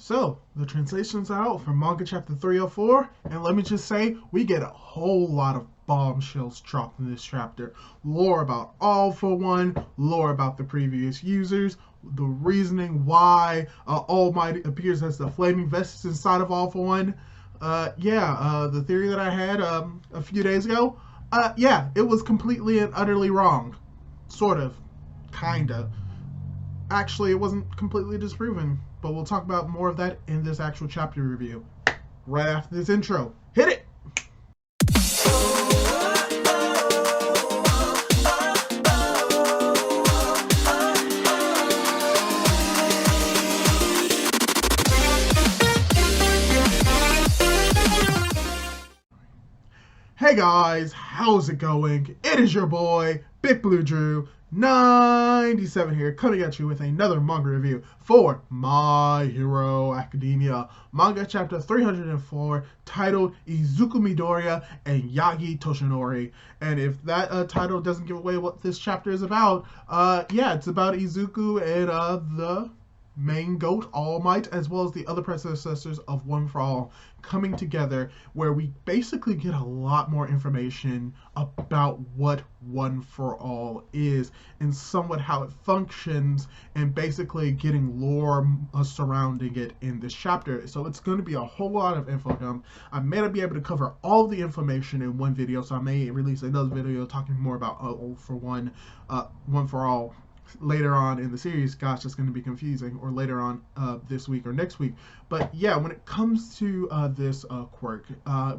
So, the translations are out for Manga Chapter 304, and let me just say, we get a whole lot of bombshells dropped in this chapter. Lore about All For One, lore about the previous users, the reasoning why All Might appears as the flaming vestige inside of All For One. The theory that I had a few days ago, it was completely and utterly wrong. Sort of. Kinda. Actually, it wasn't completely disproven, but we'll talk about more of that in this actual chapter review right after this intro. Hit it! Hey guys, how's it going? It is your boy, Big Blue Drew, 97 here, coming at you with another manga review for My Hero Academia. Manga chapter 304, titled Izuku Midoriya and Yagi Toshinori. And if that title doesn't give away what this chapter is about, it's about Izuku and the main goat, All Might, as well as the other predecessors of One for All, coming together, where we basically get a lot more information about what One for All is and somewhat how it functions, and basically getting lore surrounding it in this chapter. So it's going to be a whole lot of info dump. I may not be able to cover all the information in one video, so I may release another video talking more about One for All later on in the series. Gosh, that's going to be confusing, or later on this week or next week. But yeah, when it comes to this quirk,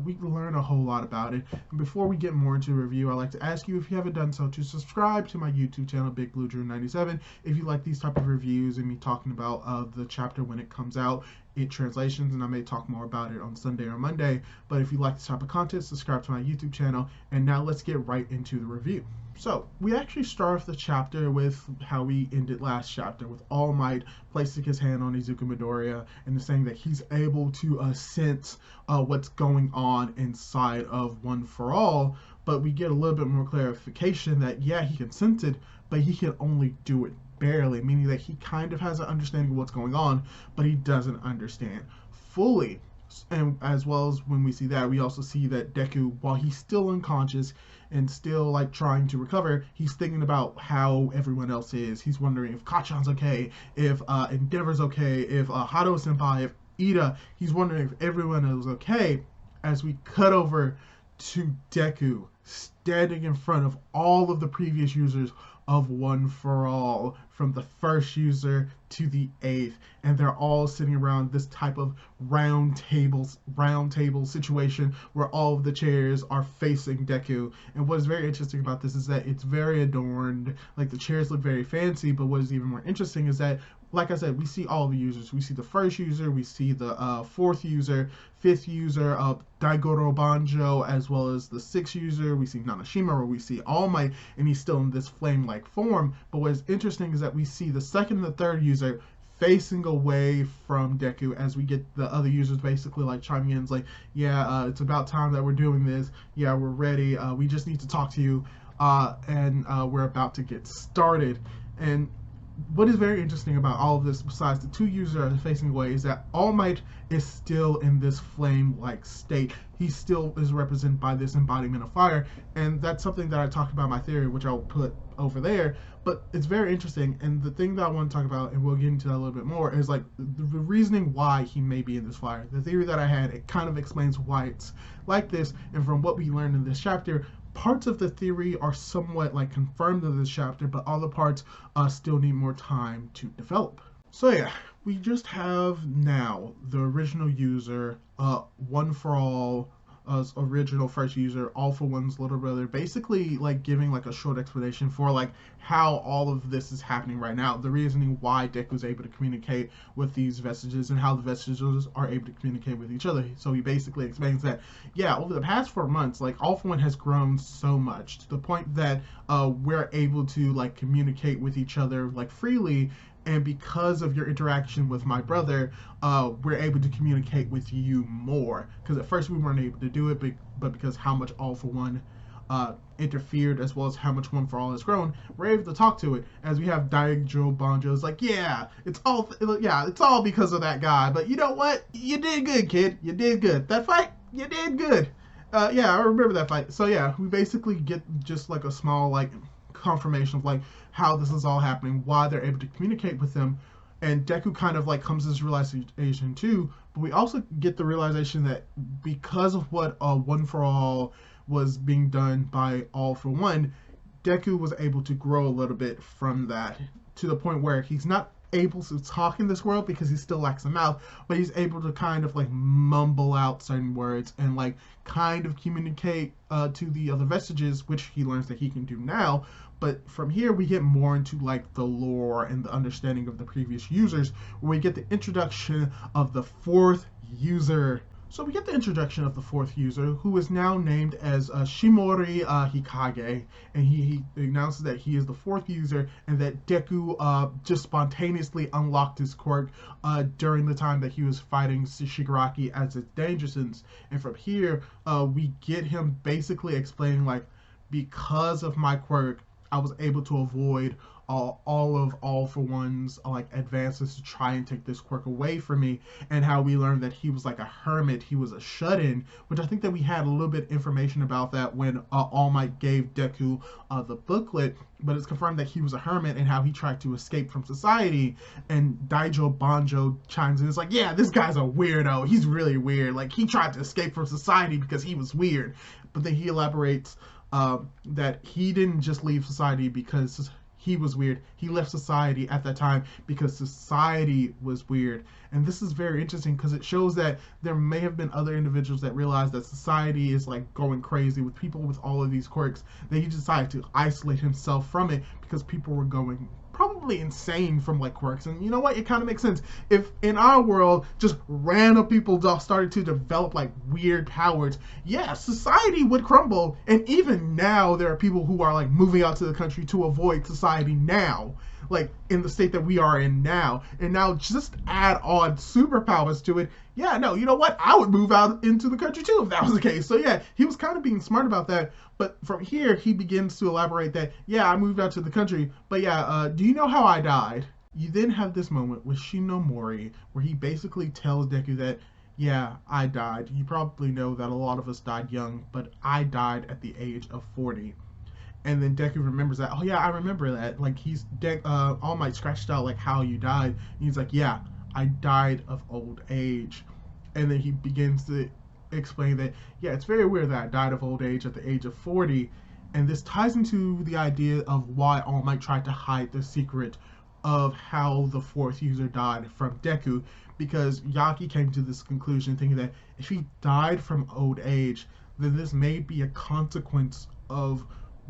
we learn a whole lot about it. And before we get more into the review, I'd like to ask you, if you haven't done so, to subscribe to my YouTube channel, Big Blue Drew 97, if you like these type of reviews and me talking about the chapter when it comes out in translations, and I may talk more about it on Sunday or Monday. But if you like this type of content, subscribe to my YouTube channel. And now let's get right into the review. So, we actually start off the chapter with how we ended last chapter, with All Might placing his hand on Izuku Midoriya and saying that he's able to sense what's going on inside of One for All. But we get a little bit more clarification that, yeah, he can sense it, but he can only do it barely, meaning that he kind of has an understanding of what's going on, but he doesn't understand fully. And as well as when we see that, we also see that Deku, while he's still unconscious and still like trying to recover, he's thinking about how everyone else is. He's wondering if Kachan's okay, if Endeavor's okay, if Hado Senpai, if Ida. He's wondering if everyone is okay, as we cut over to Deku standing in front of all of the previous users of One for All, from the first user to the 8th, and they're all sitting around this type of round table situation where all of the chairs are facing Deku. And what is very interesting about this is that it's very adorned, like the chairs look very fancy, but what is even more interesting is that, like I said, we see all the users. We see the first user, we see the fourth user, fifth user of Daigoro Banjo, as well as the sixth user. We see Nanashima, where we see All Might, and he's still in this flame-like form. But what is interesting is that we see the second and the third user facing away from Deku, as we get the other users basically like chiming in. It's like, it's about time that we're doing this. Yeah, we're ready. We just need to talk to you, and we're about to get started. And what is very interesting about all of this, besides the two users facing away, is that All Might is still in this flame-like state. He still is represented by this embodiment of fire, and that's something that I talked about in my theory, which I'll put over there. But it's very interesting, and the thing that I want to talk about, and we'll get into that a little bit more, is like the reasoning why he may be in this fire. The theory that I had, it kind of explains why it's like this, and from what we learned in this chapter, parts of the theory are somewhat like confirmed in this chapter, but other parts still need more time to develop. So yeah, we just have now the original user, One for All, original first user, All for One's little brother, basically like giving like a short explanation for like how all of this is happening right now, the reasoning why Deku's able to communicate with these vestiges and how the vestiges are able to communicate with each other. So he basically explains that, yeah, over the past 4 months, like All for One has grown so much to the point that we're able to like communicate with each other like freely. And because of your interaction with my brother, we're able to communicate with you more. Because at first we weren't able to do it, but because how much All for One interfered, as well as how much One for All has grown, we're able to talk to it. As we have Daijo Banjo's like, yeah, it's all because of that guy. But you know what? You did good, kid. You did good. That fight, you did good. Yeah, I remember that fight. So yeah, we basically get just like a small like confirmation of like how this is all happening, why they're able to communicate with them, and Deku kind of like comes to this realization too. But we also get the realization that because of what One for All was being done by All for One, Deku was able to grow a little bit from that to the point where he's not able to talk in this world because he still lacks a mouth, but he's able to kind of like mumble out certain words and like kind of communicate to the other vestiges, which he learns that he can do now. But from here we get more into like the lore and the understanding of the previous users, where we get the introduction of the fourth user. So we get the introduction of the fourth user, who is now named as Shimori Hikage, and he announces that he is the fourth user, and that Deku just spontaneously unlocked his quirk during the time that he was fighting Shigaraki as its danger sense. And from here, we get him basically explaining like, because of my quirk, I was able to avoid all for one's like advances to try and take this quirk away from me, and how we learned that he was like a hermit, he was a shut-in, which I think that we had a little bit of information about that when All Might gave Deku the booklet, but it's confirmed that he was a hermit and how he tried to escape from society. And Daijo Banjo chimes in, it's like, yeah, this guy's a weirdo, he's really weird, like he tried to escape from society because he was weird. But then he elaborates that he didn't just leave society because he was weird. He left society at that time because society was weird. And this is very interesting because it shows that there may have been other individuals that realized that society is like going crazy with people with all of these quirks, that he decided to isolate himself from it because people were going probably insane from like quirks. And you know what, it kind of makes sense. If in our world just random people started to develop like weird powers, yeah, society would crumble. And even now there are people who are like moving out to the country to avoid society now, like in the state that we are in now. And now just add on superpowers to it. Yeah, no, you know what, I would move out into the country too if that was the case. So yeah, he was kind of being smart about that. But from here he begins to elaborate that, yeah, I moved out to the country, but yeah, do you know how I died? You then have this moment with Shinomori where he basically tells Deku that, yeah, I died. You probably know that a lot of us died young, but I died at the age of 40. And then Deku remembers that, oh yeah, I remember that. Like All Might scratched out like how you died. And he's like, yeah, I died of old age. And then he begins to explain that, yeah, it's very weird that I died of old age at the age of 40. And this ties into the idea of why All Might tried to hide the secret of how the fourth user died from Deku, because Yaki came to this conclusion thinking that if he died from old age, then this may be a consequence of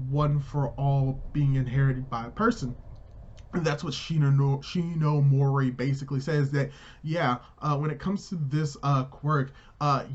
One for All being inherited by a person. And that's what Shinomori basically says, that yeah, when it comes to this quirk,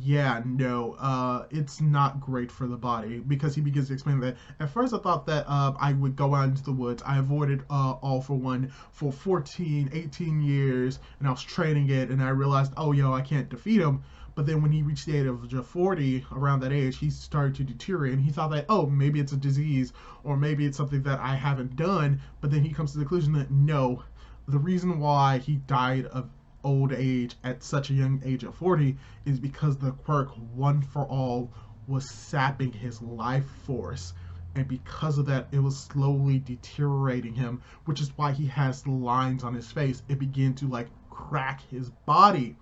yeah, no, it's not great for the body, because he begins to explain that at first I thought that I would go out into the woods. I avoided All for One for 14, 18 years, and I was training it, and I realized, oh yo, I can't defeat him. But then when he reached the age of 40, around that age, he started to deteriorate. And he thought that, oh, maybe it's a disease, or maybe it's something that I haven't done. But then he comes to the conclusion that no, the reason why he died of old age at such a young age of 40 is because the quirk One for All was sapping his life force. And because of that, it was slowly deteriorating him, which is why he has lines on his face. It began to like crack his body.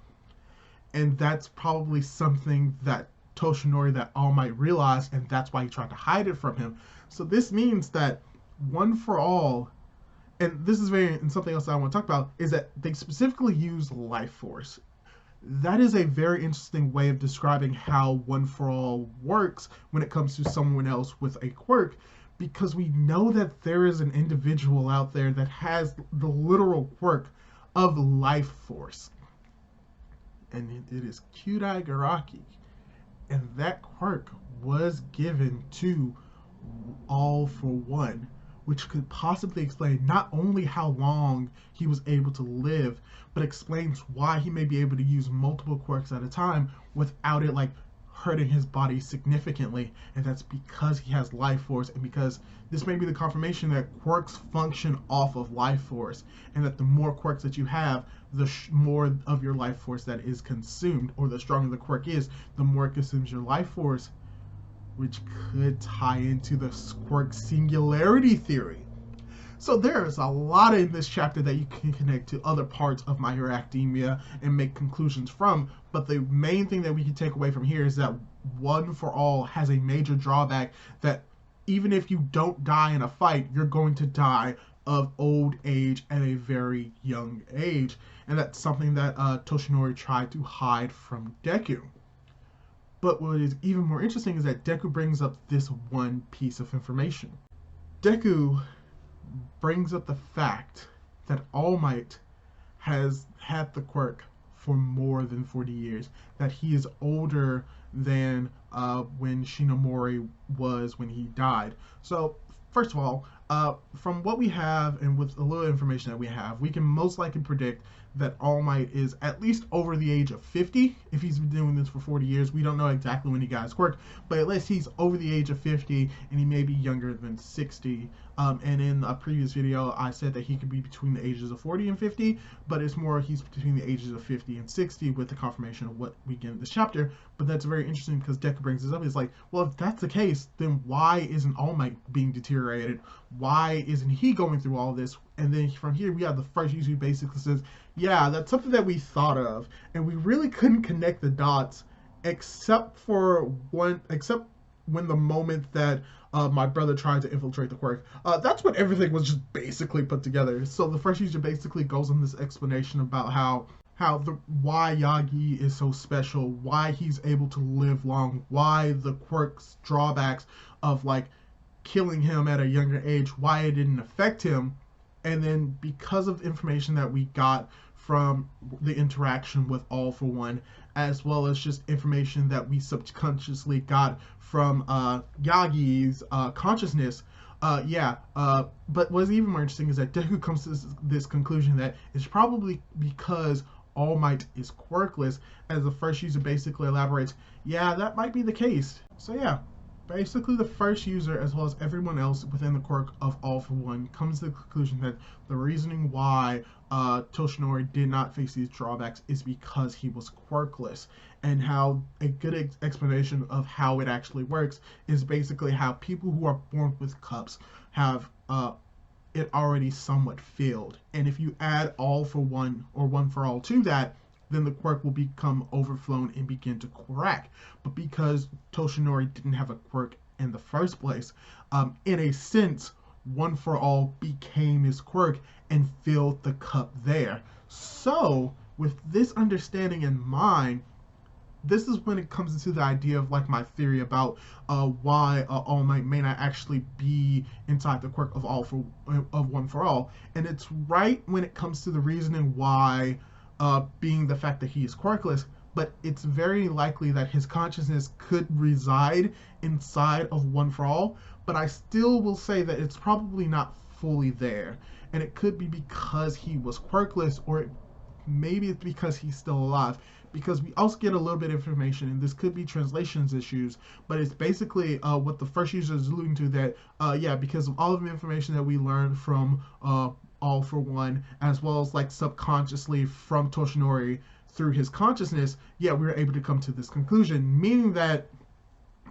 And that's probably something that Toshinori, that All Might realized, and that's why he tried to hide it from him. So this means that One for All, and this is and something else I want to talk about, is that they specifically use life force. That is a very interesting way of describing how One for All works when it comes to someone else with a quirk, because we know that there is an individual out there that has the literal quirk of life force. And it is Shigaraki. And that quirk was given to All for One, which could possibly explain not only how long he was able to live, but explains why he may be able to use multiple quirks at a time without it like hurting his body significantly, and that's because he has life force, and because this may be the confirmation that quirks function off of life force, and that the more quirks that you have, the more of your life force that is consumed, or the stronger the quirk is, the more it consumes your life force, which could tie into the quirk singularity theory. So there's a lot in this chapter that you can connect to other parts of My Hero Academia and make conclusions from, but the main thing that we can take away from here is that One for All has a major drawback, that even if you don't die in a fight, you're going to die of old age at a very young age, and that's something that Toshinori tried to hide from Deku. But what is even more interesting is that Deku brings up this one piece of information. Deku brings up the fact that All Might has had the quirk for more than 40 years, that he is older than when Shinomori was when he died. So, first of all, from what we have and with a little information that we have, we can most likely predict that All Might is at least over the age of 50. If he's been doing this for 40 years, we don't know exactly when he got his quirk, but at least he's over the age of 50, and he may be younger than 60. And in a previous video, I said that he could be between the ages of 40 and 50, but it's more he's between the ages of 50 and 60 with the confirmation of what we get in this chapter. But that's very interesting because Deku brings this up. It's like, well, if that's the case, then why isn't All Might being deteriorated? Why isn't he going through all this? And then from here, we have the first user who basically says, yeah, that's something that we thought of, and we really couldn't connect the dots except when the moment that my brother tried to infiltrate the quirk. That's when everything was just basically put together. So the first user basically goes on this explanation about why Yagi is so special, why he's able to live long, why the quirk's drawbacks of like killing him at a younger age, why it didn't affect him. And then because of the information that we got from the interaction with All for One, as well as just information that we subconsciously got from Yagi's consciousness, but what's even more interesting is that Deku comes to this conclusion that it's probably because All Might is quirkless, as the first user basically elaborates, yeah, that might be the case. So yeah, basically the first user, as well as everyone else within the quirk of All for One, comes to the conclusion that the reasoning why Toshinori did not face these drawbacks is because he was quirkless, and how a good explanation of how it actually works is basically how people who are born with cups have it already somewhat filled, and if you add All for One or One for All to that, then the quirk will become overflown and begin to crack. But because Toshinori didn't have a quirk in the first place, in a sense, One for All became his quirk and filled the cup there. So, with this understanding in mind, this is when it comes into the idea of like my theory about why All Might may not actually be inside the quirk of One for All, and it's right when it comes to the reasoning why. Being the fact that he is quirkless, but it's very likely that his consciousness could reside inside of One for All, but I still will say that it's probably not fully there, and it could be because he was quirkless, or maybe it's because he's still alive, because we also get a little bit of information, and this could be translations issues, but it's basically what the first user is alluding to, that because of all of the information that we learned from All for One, as well as like subconsciously from Toshinori through his consciousness, we were able to come to this conclusion, meaning that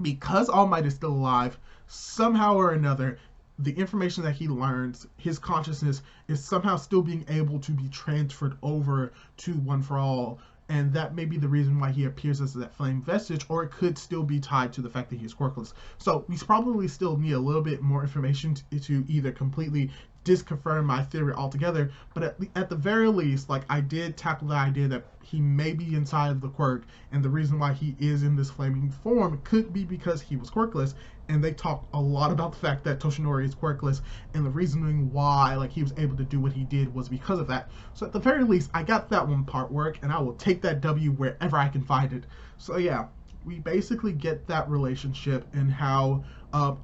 because All Might is still alive, somehow or another, the information that he learns, his consciousness, is somehow still being able to be transferred over to One for All, and that may be the reason why he appears as that flame vestige, or it could still be tied to the fact that he's quirkless. So we probably still need a little bit more information to either completely disconfirm my theory altogether, but at the very least, like, I did tackle the idea that he may be inside of the quirk, and the reason why he is in this flaming form could be because he was quirkless, and they talk a lot about the fact that Toshinori is quirkless, and the reasoning why like he was able to do what he did was because of that. So at the very least, I got that one part work, and I will take that W wherever I can find it. So yeah, we basically get that relationship, and how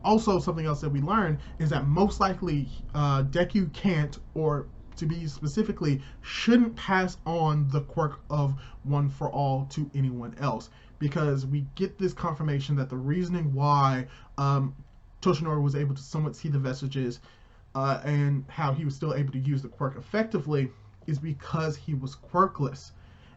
also something else that we learn is that most likely Deku can't, or to be specifically, shouldn't pass on the quirk of One for All to anyone else, because we get this confirmation that the reasoning why Toshinori was able to somewhat see the vestiges and how he was still able to use the quirk effectively is because he was quirkless,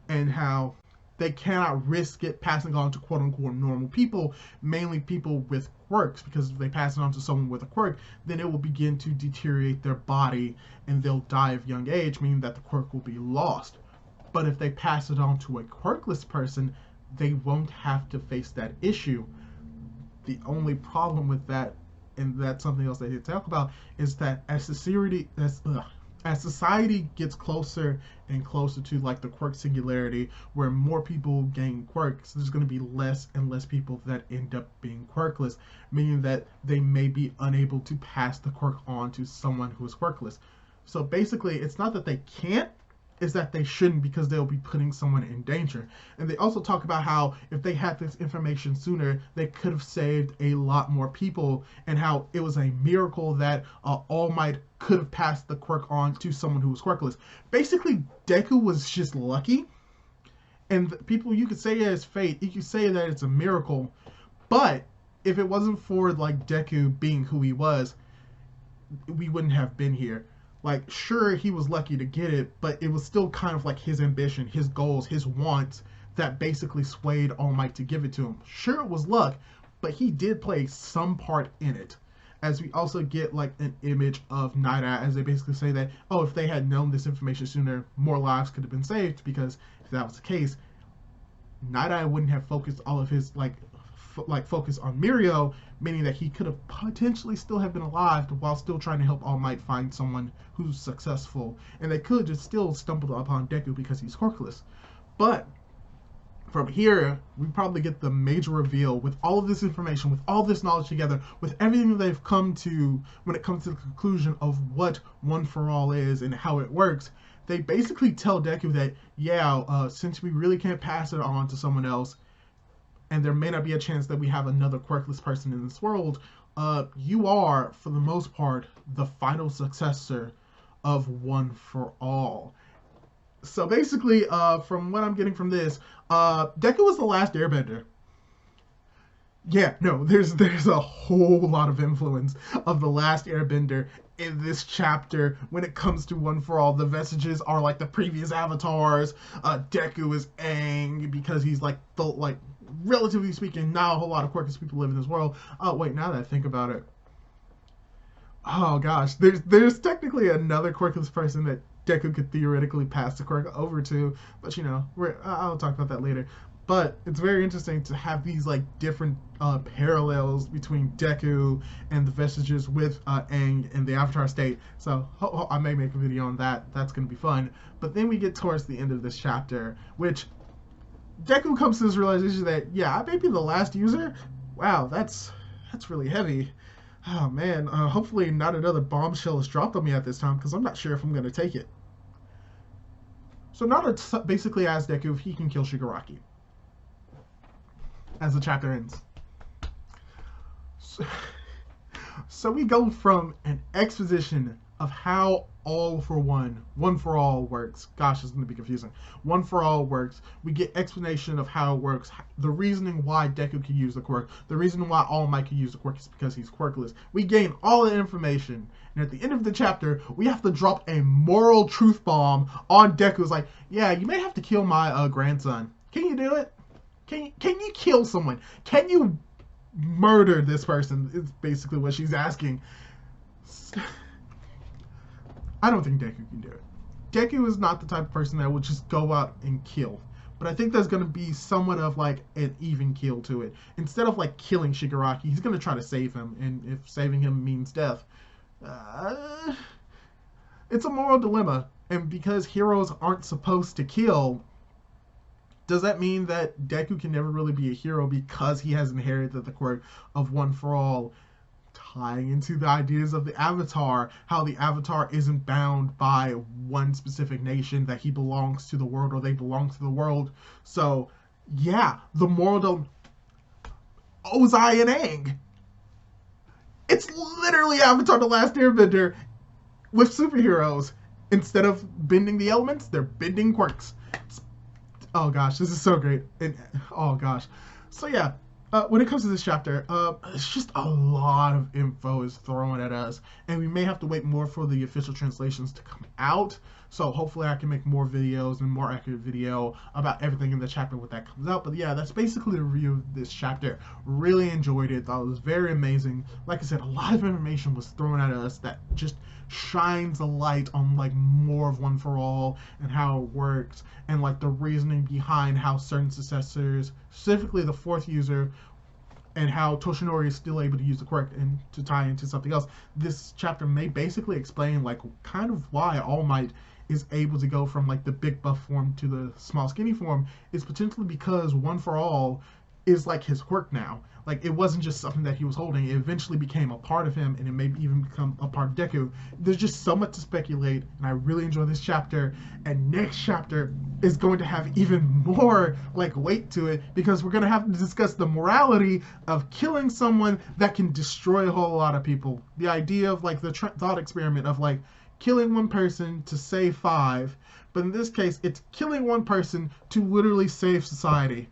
and how they cannot risk it passing on to quote unquote normal people, mainly people with quirks, because if they pass it on to someone with a quirk, then it will begin to deteriorate their body and they'll die of young age, meaning that the quirk will be lost. But if they pass it on to a quirkless person, they won't have to face that issue. The only problem with that, and that's something else they did talk about, is that as society gets closer and closer to like the quirk singularity, where more people gain quirks, there's going to be less and less people that end up being quirkless, meaning that they may be unable to pass the quirk on to someone who is quirkless. So basically, it's not that they can't, is that they shouldn't, because they'll be putting someone in danger. And they also talk about how if they had this information sooner, they could have saved a lot more people, and how it was a miracle that All Might could have passed the quirk on to someone who was quirkless. Basically, Deku was just lucky, and people, you could say it's fate, you could say that it's a miracle, but if it wasn't for like Deku being who he was, we wouldn't have been here. Like, sure, he was lucky to get it, but it was still kind of like his ambition, his goals, his wants that basically swayed All Might to give it to him. Sure, it was luck, but he did play some part in it. As we also get like an image of Night Eye, as they basically say that, oh, if they had known this information sooner, more lives could have been saved, because if that was the case, Night Eye wouldn't have focused all of his focus on Mirio, meaning that he could have potentially still have been alive while still trying to help All Might find someone who's successful, and they could just still stumble upon Deku because he's quirkless. But from here, we probably get the major reveal with all of this information, with all this knowledge together, with everything that they've come to when it comes to the conclusion of what One for All is and how it works. They basically tell Deku that, yeah, since we really can't pass it on to someone else, and there may not be a chance that we have another quirkless person in this world, you are, for the most part, the final successor of One for All. So basically, from what I'm getting from this, Deku was the last airbender. Yeah, no, there's a whole lot of influence of the last airbender in this chapter when it comes to One for All. The vestiges are like the previous avatars. Deku is Aang because he's like relatively speaking, not a whole lot of quirkless people live in this world. Oh wait, now that I think about it, oh gosh, there's technically another quirkless person that Deku could theoretically pass the quirk over to, but I'll talk about that later. But it's very interesting to have these like different parallels between Deku and the vestiges with Aang and the Avatar state. So I may make a video on that. That's going to be fun. But then we get towards the end of this chapter, which Deku comes to this realization that, yeah, I may be the last user. Wow, that's really heavy. Oh man, hopefully not another bombshell is dropped on me at this time, because I'm not sure if I'm going to take it. So Nada basically asks Deku if he can kill Shigaraki as the chapter ends. So we go from an exposition of how One for All works. Gosh, it's going to be confusing. One for All works. We get explanation of how it works, the reasoning why Deku can use the quirk, the reason why All Might can use the quirk is because he's quirkless. We gain all the information, and at the end of the chapter, we have to drop a moral truth bomb on Deku. It's like, yeah, you may have to kill my grandson. Can you do it? Can you kill someone? Can you murder this person? It's basically what she's asking. I don't think Deku can do it. Deku is not the type of person that would just go out and kill. But I think there's going to be somewhat of like an even kill to it. Instead of like killing Shigaraki, he's going to try to save him. And if saving him means death, it's a moral dilemma. And because heroes aren't supposed to kill, does that mean that Deku can never really be a hero because he has inherited the quirk of One for All? Tying into the ideas of the Avatar, how the Avatar isn't bound by one specific nation, that he belongs to the world or they belong to the world. So, yeah, the moral dilemma. Ozai and Aang. It's literally Avatar: The Last Airbender with superheroes. Instead of bending the elements, they're bending quirks. Oh gosh, this is so great. Oh gosh. So yeah, when it comes to this chapter, it's just a lot of info is thrown at us, and we may have to wait more for the official translations to come out. So hopefully I can make more videos and more accurate video about everything in the chapter when that comes out. But yeah, that's basically the review of this chapter. Really enjoyed it. Thought it was very amazing. Like I said, a lot of information was thrown at us that just shines a light on like more of One for All and how it works, and like the reasoning behind how certain successors, specifically the fourth user, and how Toshinori is still able to use the quirk and to tie into something else. This chapter may basically explain like kind of why All Might is able to go from like the big buff form to the small skinny form is potentially because One for All is like his quirk now. Like it wasn't just something that he was holding, it eventually became a part of him, and it may even become a part of Deku. There's just so much to speculate, and I really enjoy this chapter, and next chapter is going to have even more like weight to it, because we're going to have to discuss the morality of killing someone that can destroy a whole lot of people. The idea of like the thought experiment of like killing one person to save five, but in this case it's killing one person to literally save society.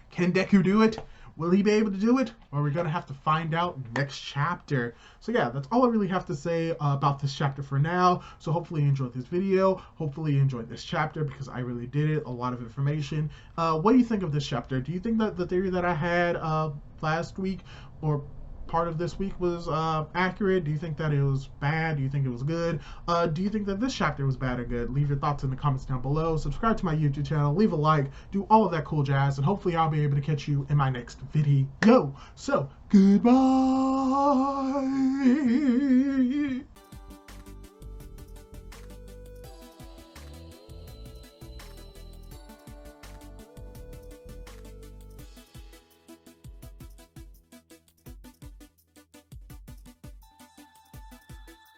Can Deku do it? Will he be able to do it? Or we're going to have to find out next chapter. So yeah, that's all I really have to say about this chapter for now. So hopefully you enjoyed this video. Hopefully you enjoyed this chapter, because I really did it. A lot of information. What do you think of this chapter? Do you think that the theory that I had last week or part of this week was accurate? Do you think that it was bad? Do you think it was good? Do you think that this chapter was bad or good? Leave your thoughts in the comments down below. Subscribe to my YouTube channel, leave a like, do all of that cool jazz, and hopefully I'll be able to catch you in my next video. So, goodbye!